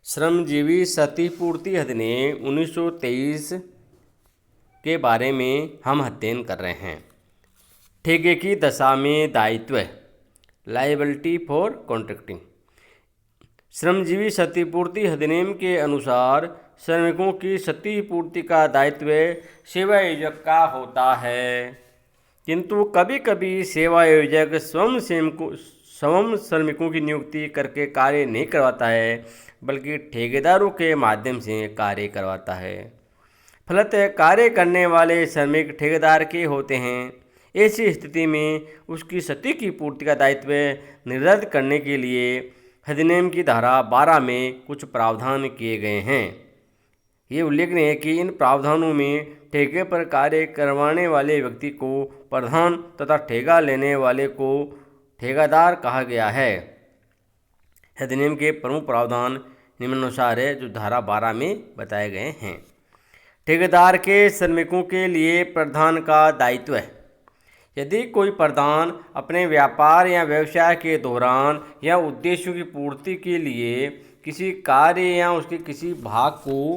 श्रमजीवी क्षतिपूर्ति अधिनियम 1923 के बारे में हम अध्ययन कर रहे हैं। ठेके की दशा में दायित्व, लायबिलिटी फॉर कॉन्ट्रैक्टिंग। श्रमजीवी क्षतिपूर्ति अधिनियम के अनुसार श्रमिकों की क्षतिपूर्ति का दायित्व सेवा आयोजक का होता है, किंतु कभी कभी सेवा आयोजक स्वयं श्रमिकों की नियुक्ति करके कार्य नहीं करवाता है, बल्कि ठेकेदारों के माध्यम से कार्य करवाता है। फलतः कार्य करने वाले श्रमिक ठेकेदार के होते हैं। ऐसी स्थिति में उसकी क्षति की पूर्ति का दायित्व निर्धारित करने के लिए अधिनियम की धारा 12 में कुछ प्रावधान किए गए हैं। ये उल्लेखनीय है कि इन प्रावधानों में ठेके पर कार्य करवाने वाले व्यक्ति को प्रधान तथा ठेका लेने वाले को ठेकेदार कहा गया है। अधिनियम के प्रमुख प्रावधान निम्नानुसार है, जो धारा 12 में बताए गए हैं। ठेकेदार के श्रमिकों के लिए प्रधान का दायित्व है। यदि कोई प्रधान अपने व्यापार या व्यवसाय के दौरान या उद्देश्यों की पूर्ति के लिए किसी कार्य या उसके किसी भाग को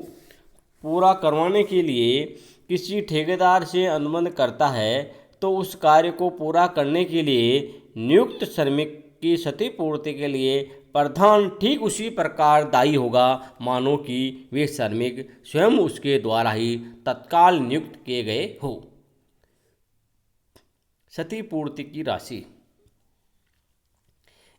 पूरा करवाने के लिए किसी ठेकेदार से अनुबंध करता है, तो उस कार्य को पूरा करने के लिए नियुक्त श्रमिक की क्षतिपूर्ति के लिए प्रधान ठीक उसी प्रकार दायी होगा मानो कि वे श्रमिक स्वयं उसके द्वारा ही तत्काल नियुक्त किए गए हो। क्षतिपूर्ति की राशि।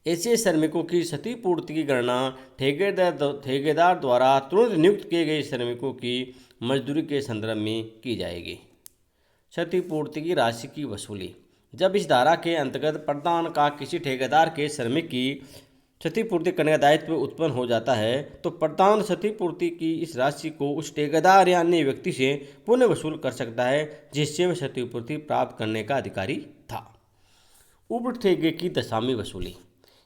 ऐसे श्रमिकों की क्षतिपूर्ति की गणना ठेकेदार द्वारा तुरंत नियुक्त किए गए श्रमिकों की मजदूरी के संदर्भ में की जाएगी। क्षतिपूर्ति की राशि की वसूली। जब इस धारा के अंतर्गत प्रधान का किसी ठेकेदार के श्रमिक की क्षतिपूर्ति करने का दायित्व उत्पन्न हो जाता है, तो प्रधान क्षतिपूर्ति की इस राशि को उस ठेकेदार या अन्य व्यक्ति से पुनः वसूल कर सकता है जिससे वह क्षतिपूर्ति प्राप्त करने का अधिकारी था। उप ठेके की दशा में वसूली।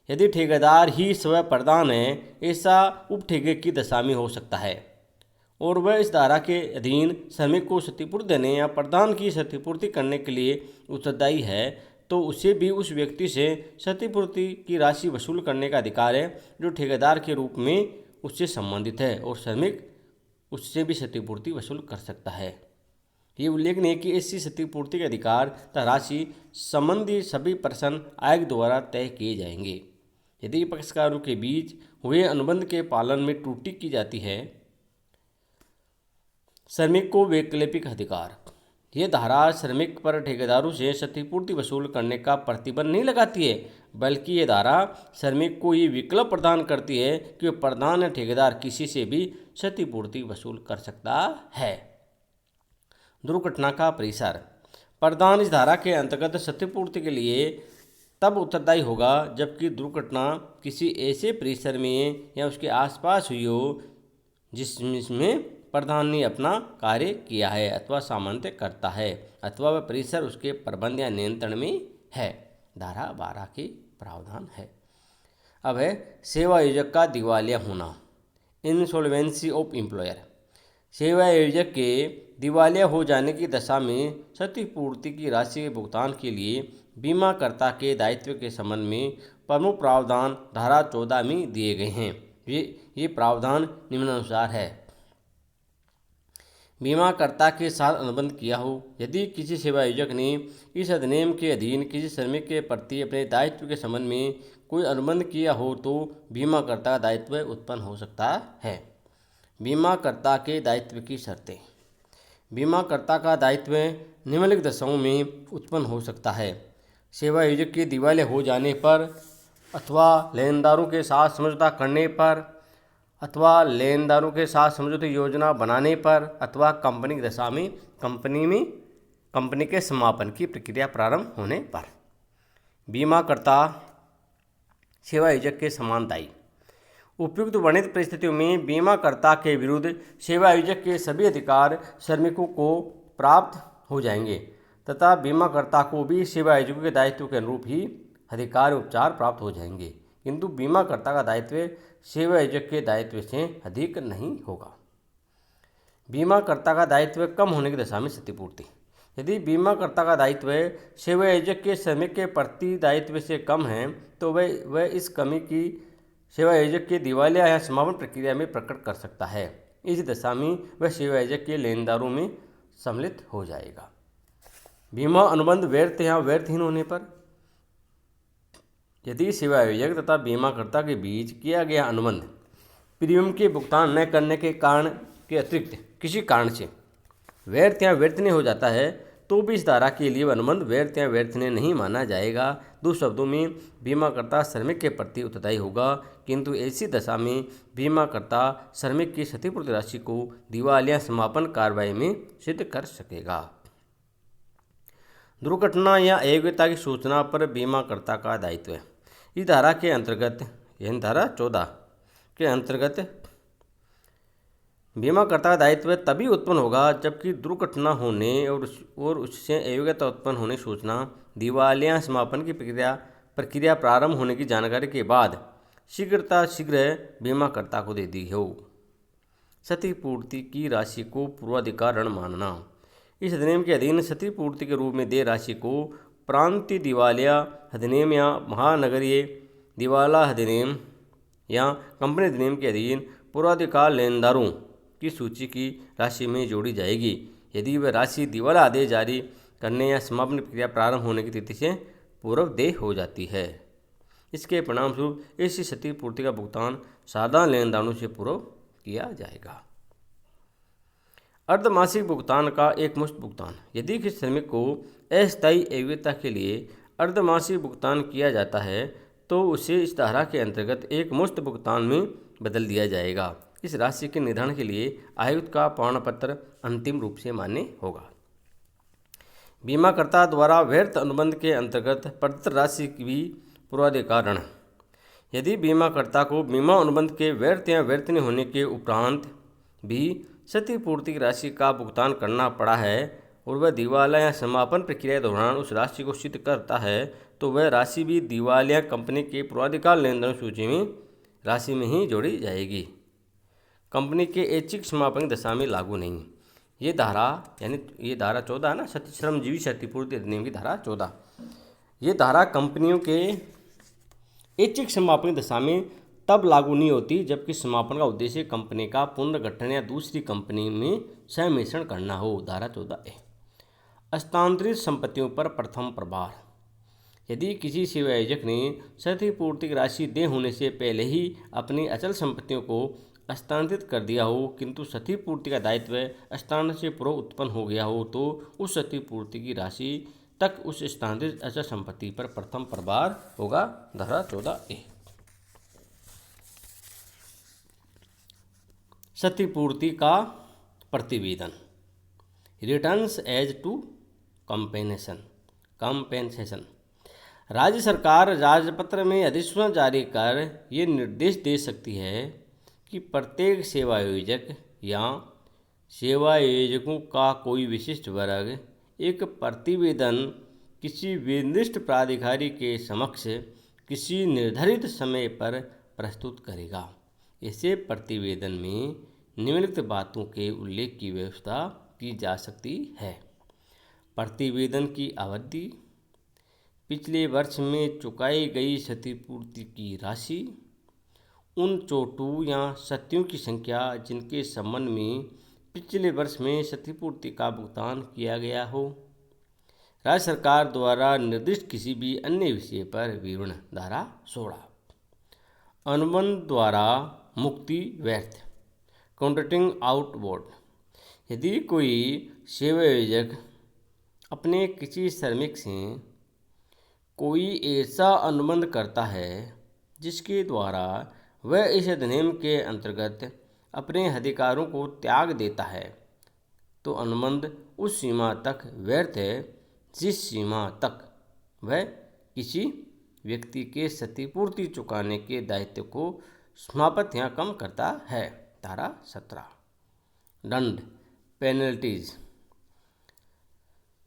यदि ठेकेदार ही स्वयं प्रधान है, ऐसा उप ठेके की दशा में हो सकता है और वह इस धारा के अधीन श्रमिक को क्षतिपूर्ति देने या प्रधान की क्षतिपूर्ति करने के लिए उत्तरदायी है, तो उसे भी उस व्यक्ति से क्षतिपूर्ति की राशि वसूल करने का अधिकार है जो ठेकेदार के रूप में उससे संबंधित है, और श्रमिक उससे भी क्षतिपूर्ति वसूल कर सकता है। ये उल्लेखनीय है कि ऐसी क्षतिपूर्ति के अधिकार तथा राशि संबंधी सभी प्रश्न आयोग द्वारा तय किए जाएंगे। यदि पक्षकारों के बीच हुए अनुबंध के पालन में त्रुटि की जाती है। श्रमिक को वैकल्पिक अधिकार। यह धारा श्रमिक पर ठेकेदारों से क्षतिपूर्ति वसूल करने का प्रतिबंध नहीं लगाती है, बल्कि यह धारा श्रमिक को ये विकल्प प्रदान करती है कि वह प्रधान या ठेकेदार किसी से भी क्षतिपूर्ति वसूल कर सकता है। दुर्घटना का परिसर। प्रधान इस धारा के अंतर्गत क्षतिपूर्ति के लिए तब उत्तरदायी होगा जबकि दुर्घटना किसी ऐसे परिसर में या उसके आसपास हुई हो जिसमें प्रधान ने अपना कार्य किया है अथवा सामंत्य करता है, अथवा वह परिसर उसके प्रबंध या नियंत्रण में है। धारा 12 के प्रावधान है। अब है सेवा आयोजक का दिवालिया होना, इंसॉल्वेंसी ऑफ एम्प्लॉयर। सेवा आयोजक के दिवालिया हो जाने की दशा में क्षतिपूर्ति की राशि के भुगतान के लिए बीमाकर्ता के दायित्व के संबंध में प्रमुख प्रावधान धारा 14 में दिए गए हैं। ये प्रावधान निम्नानुसार है। बीमाकर्ता के साथ अनुबंध किया हो। यदि किसी सेवा आयोजक ने इस अधिनियम के अधीन किसी श्रमिक के प्रति अपने दायित्व के संबंध में कोई अनुबंध किया हो, तो बीमाकर्ता का दायित्व उत्पन्न हो सकता है। बीमाकर्ता के दायित्व की शर्तें। बीमाकर्ता का दायित्व निम्नलिखित दशाओं में उत्पन्न हो सकता है। सेवा आयोजक के दिवालिया हो जाने पर, अथवा लेनदारों के साथ समझौता करने पर, अथवा लेनदारों के साथ समझौता योजना बनाने पर, अथवा कंपनी की दशा में कंपनी के समापन की प्रक्रिया प्रारंभ होने पर। बीमाकर्ता सेवा आयोजक के समान दायी। उपयुक्त वर्णित परिस्थितियों में बीमाकर्ता के विरुद्ध सेवा आयोजक के सभी अधिकार श्रमिकों को प्राप्त हो जाएंगे तथा बीमाकर्ता को भी सेवा आयोजकों के दायित्व के अनुरूप ही अधिकार उपचार प्राप्त हो जाएंगे, किंतु बीमाकर्ता का दायित्व सेवा आयोजक के दायित्व से अधिक नहीं होगा। बीमाकर्ता का दायित्व कम होने की दशा में क्षतिपूर्ति। यदि बीमाकर्ता का दायित्व सेवा आयोजक के श्रमिक के प्रति दायित्व से कम है, तो वह इस कमी की सेवा आयोजक के दिवालिया या समापन प्रक्रिया में प्रकट कर सकता है। इस दशा में वह सेवा आयोजक के लेनदारों में सम्मिलित हो जाएगा। बीमा अनुबंध व्यर्थ या व्यर्थहीन होने पर, यदि सेवा आयोजक तथा बीमाकर्ता के बीच किया गया अनुबंध प्रीमियम के भुगतान न करने के कारण के अतिरिक्त किसी कारण से व्यर्थ या व्यर्थनीय हो जाता है तो भी इस धारा के लिए अनुबंध व्यर्थ या व्यर्थनीय नहीं माना जाएगा। दूसरे शब्दों में, बीमाकर्ता श्रमिक के प्रति उत्तरदायी होगा, किंतु ऐसी दशा में बीमाकर्ता श्रमिक की क्षतिपूर्ति राशि को दिवालिया समापन कार्रवाई में सिद्ध कर सकेगा। दुर्घटना या अयोग्यता की सूचना पर बीमाकर्ता का दायित्व। इस धारा के अंतर्गत, यानी धारा 14 के अंतर्गत, बीमाकर्ता का दायित्व तभी उत्पन्न होगा जबकि दुर्घटना होने और उससे अयोग्यता उत्पन्न होने सूचना दिवालिया समापन की प्रक्रिया प्रारंभ होने की जानकारी के बाद शीघ्र बीमाकर्ता को दे दी हो। क्षतिपूर्ति की राशि को पूर्वाधिकार ऋण मानना। इस अधिनियम के अधीन क्षतिपूर्ति के रूप में देय राशि को प्रांतीय दिवालिया अधिनियम या महानगरीय दिवाला अधिनियम या कंपनी अधिनियम के अधीन पूर्वाधिकार लेनदारों की सूची की राशि में जोड़ी जाएगी यदि वह राशि दिवाला आदेश जारी करने या समापन प्रक्रिया प्रारंभ होने की तिथि से पूर्व देय हो जाती है। इसके परिणामस्वरूप ऐसी क्षतिपूर्ति का भुगतान साधारण लेनदारों से पूर्व किया जाएगा। अर्धमासिक भुगतान का एकमुश्त भुगतान। यदि किसी श्रमिक को अस्थायी अयोग्यता के लिए अर्धमासिक भुगतान किया जाता है तो उसे इस धारा के अंतर्गत एकमुश्त भुगतान में बदल दिया जाएगा। इस राशि के निर्धारण के लिए आयुक्त का प्रमाण पत्र अंतिम रूप से मान्य होगा। बीमाकर्ता द्वारा व्यर्थ अनुबंध के अंतर्गत प्रदत्त राशि की भी पूर्वाधिकार ऋण। यदि बीमाकर्ता को बीमा अनुबंध के व्यर्थ या व्यर्थनीय होने के उपरांत भी क्षतिपूर्ति की राशि का भुगतान करना पड़ा है और वह दिवाला या समापन प्रक्रिया के दौरान उस राशि को सिद्ध करता है तो वह राशि भी दिवालिया कंपनी के पूर्वाधिकार लेनदारों सूची में राशि में ही जोड़ी जाएगी। कंपनी के ऐच्छिक समापन की दशा में लागू नहीं। ये धारा, यानी ये धारा 14 है ना, श्रमजीवी क्षतिपूर्ति अधिनियम की धारा 14। ये धारा कंपनियों के ऐच्छिक समापन की दशा में तब लागू नहीं होती जबकि समापन का उद्देश्य कंपनी का पुनर्गठन या दूसरी कंपनी में सम्मिश्रण करना हो। धारा 14A। हस्तांतरित संपत्तियों पर प्रथम प्रभार। यदि किसी सेवा आयोजक ने क्षतिपूर्ति की राशि देय होने से पहले ही अपनी अचल संपत्तियों को हस्तांतरित कर दिया हो किंतु क्षतिपूर्ति का दायित्व हस्तांतरण से पूर्व उत्पन्न हो गया हो तो उस क्षतिपूर्ति की राशि तक उस हस्तांतरित अचल संपत्ति पर प्रथम प्रभार होगा। धारा 14A। क्षतिपूर्ति का प्रतिवेदन। Returns as to compensation. राज्य सरकार राजपत्र में अधिसूचना जारी कर ये निर्देश दे सकती है कि प्रत्येक सेवा आयोजक या सेवा आयोजकों का कोई विशिष्ट वर्ग एक प्रतिवेदन किसी निर्दिष्ट प्राधिकारी के समक्ष किसी निर्धारित समय पर प्रस्तुत करेगा। ऐसे प्रतिवेदन में निम्नलिखित बातों के उल्लेख की व्यवस्था की जा सकती है। प्रतिवेदन की अवधि, पिछले वर्ष में चुकाई गई क्षतिपूर्ति की राशि, उन चोटों या क्षतियों की संख्या जिनके संबंध में पिछले वर्ष में क्षतिपूर्ति का भुगतान किया गया हो, राज्य सरकार द्वारा निर्दिष्ट किसी भी अन्य विषय पर विवरण। धारा 16। अनुबंध द्वारा मुक्ति व्यर्थ। Contracting out board. यदि कोई सेवा आयोजक अपने किसी श्रमिक से कोई ऐसा अनुबंध करता है जिसके द्वारा वह इस अधिनियम के अंतर्गत अपने अधिकारों को त्याग देता है तो अनुबंध उस सीमा तक व्यर्थ है जिस सीमा तक वह किसी व्यक्ति के क्षतिपूर्ति चुकाने के दायित्व को समाप्त या कम करता है। धारा 17। दंड पेनल्टीज।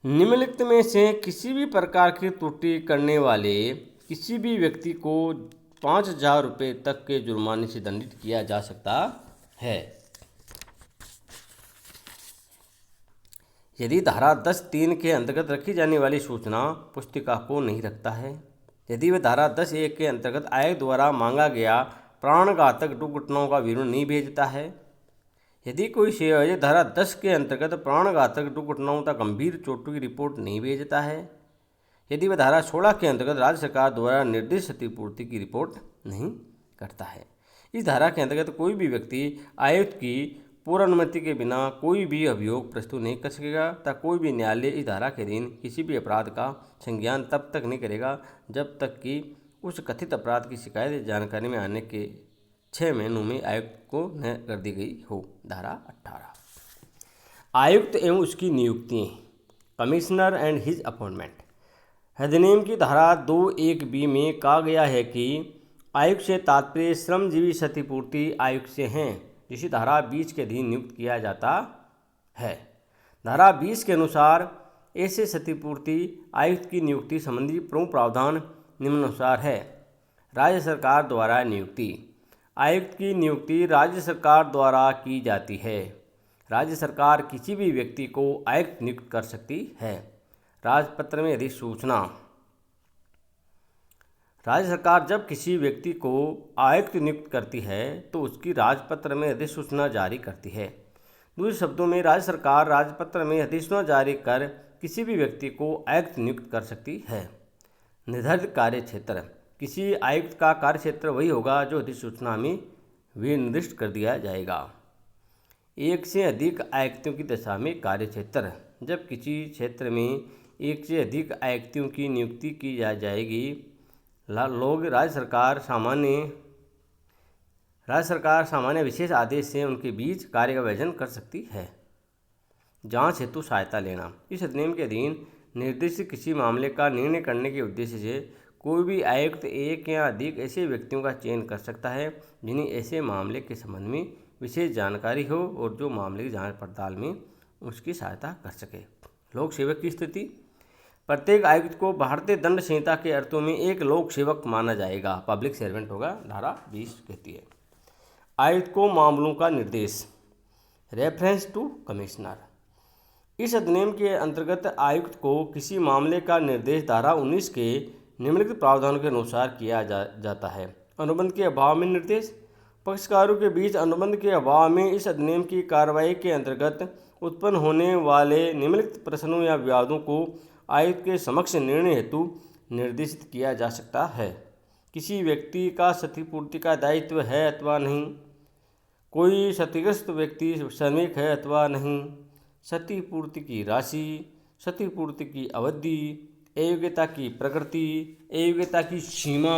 निम्नलिखित में से किसी भी प्रकार की त्रुटि करने वाले किसी भी व्यक्ति को 5,000 रुपये तक के जुर्माने से दंडित किया जा सकता है यदि धारा 10(3) के अंतर्गत रखी जाने वाली सूचना पुस्तिका को नहीं रखता है, यदि वह धारा 10(1) के अंतर्गत आयोग द्वारा मांगा गया प्राणघातक दुर्घटनाओं का विवरण नहीं भेजता है। यदि कोई सेवायोजक धारा 10 के अंतर्गत प्राणघातक दुर्घटनाओं तथा गंभीर चोटों की रिपोर्ट नहीं भेजता है, यदि वह धारा 16 के अंतर्गत राज्य सरकार द्वारा निर्दिष्ट क्षतिपूर्ति की रिपोर्ट नहीं करता है। इस धारा के अंतर्गत कोई भी व्यक्ति आयुक्त की पूर्व अनुमति के बिना कोई भी अभियोग प्रस्तुत नहीं कर सकेगा तथा कोई भी न्यायालय इस धारा के अधीन किसी भी अपराध का संज्ञान तब तक नहीं करेगा जब तक कि उस कथित अपराध की शिकायत जानकारी में आने के 6 महीनों में आयुक्त को न कर दी गई हो। धारा 18 आयुक्त एवं उसकी नियुक्ति, कमिश्नर एंड हिज अपॉइंटमेंट। अधिनियम की धारा 2(1)(b) में कहा गया है कि आयुक्त से तात्पर्य श्रमजीवी क्षतिपूर्ति आयुक्त से हैं, जिसे धारा 20 के अधीन नियुक्त किया जाता है। धारा 20 के अनुसार ऐसे क्षतिपूर्ति आयुक्त की नियुक्ति संबंधी प्रमुख प्रावधान निम्नानुसार है। राज्य सरकार द्वारा नियुक्ति। आयुक्त की नियुक्ति राज्य सरकार द्वारा की जाती है। राज्य सरकार किसी भी व्यक्ति को आयुक्त नियुक्त कर सकती है। राजपत्र में अधिसूचना। राज्य सरकार जब किसी व्यक्ति को आयुक्त नियुक्त करती है तो उसकी राजपत्र में अधिसूचना जारी करती है। दूसरे शब्दों में राज्य सरकार राजपत्र में अधिसूचना जारी कर किसी भी व्यक्ति को आयुक्त नियुक्त कर सकती है। निर्धारित कार्य क्षेत्र। किसी आयुक्त का कार्य क्षेत्र वही होगा जो अधिसूचना में निर्दिष्ट कर दिया जाएगा। एक से अधिक आयुक्तों की दशा में कार्य क्षेत्र। जब किसी क्षेत्र में एक से अधिक आयुक्तों की नियुक्ति की जाएगी, लोग राज्य सरकार सामान्य विशेष आदेश से उनके बीच कार्य का विभाजन कर सकती है। जांच हेतु सहायता लेना। इस अधिनियम के अधीन निर्दिष्ट किसी मामले का निर्णय करने के उद्देश्य से कोई भी आयुक्त एक या अधिक ऐसे व्यक्तियों का चयन कर सकता है जिन्हें ऐसे मामले के संबंध में विशेष जानकारी हो और जो मामले की जांच पड़ताल में उसकी सहायता कर सके। लोक सेवक की स्थिति। प्रत्येक आयुक्त को भारतीय दंड संहिता के अर्थों में एक लोक सेवक माना जाएगा, पब्लिक सर्वेंट होगा, धारा 20 कहती है। आयुक्त को मामलों का निर्देश। Reference to commissioner. इस अधिनियम के अंतर्गत आयुक्त को किसी मामले का निर्देश धारा 19 के निम्नलिखित प्रावधानों के अनुसार किया जाता है। अनुबंध के अभाव में निर्देश। पक्षकारों के बीच अनुबंध के अभाव में इस अधिनियम की कार्रवाई के अंतर्गत उत्पन्न होने वाले निम्नलिखित प्रश्नों या विवादों को आयुक्त के समक्ष निर्णय हेतु निर्देशित किया जा सकता है। किसी व्यक्ति का क्षतिपूर्ति का दायित्व है अथवा नहीं, कोई क्षतिग्रस्त व्यक्ति श्रमिक है अथवा नहीं, क्षतिपूर्ति की राशि, क्षतिपूर्ति की अवधि, अयोग्यता की प्रकृति, अयोग्यता की सीमा,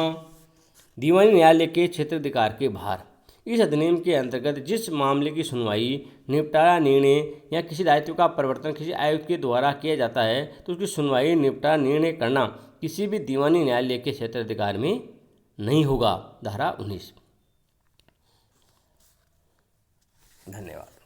दीवानी न्यायालय के क्षेत्राधिकार के भार। इस अधिनियम के अंतर्गत जिस मामले की सुनवाई, निपटारा, निर्णय या किसी दायित्व का परिवर्तन किसी आयुक्त के द्वारा किया जाता है तो उसकी सुनवाई, निपटारा, निर्णय करना किसी भी दीवानी न्यायालय के क्षेत्राधिकार में नहीं होगा। धारा 19। धन्यवाद।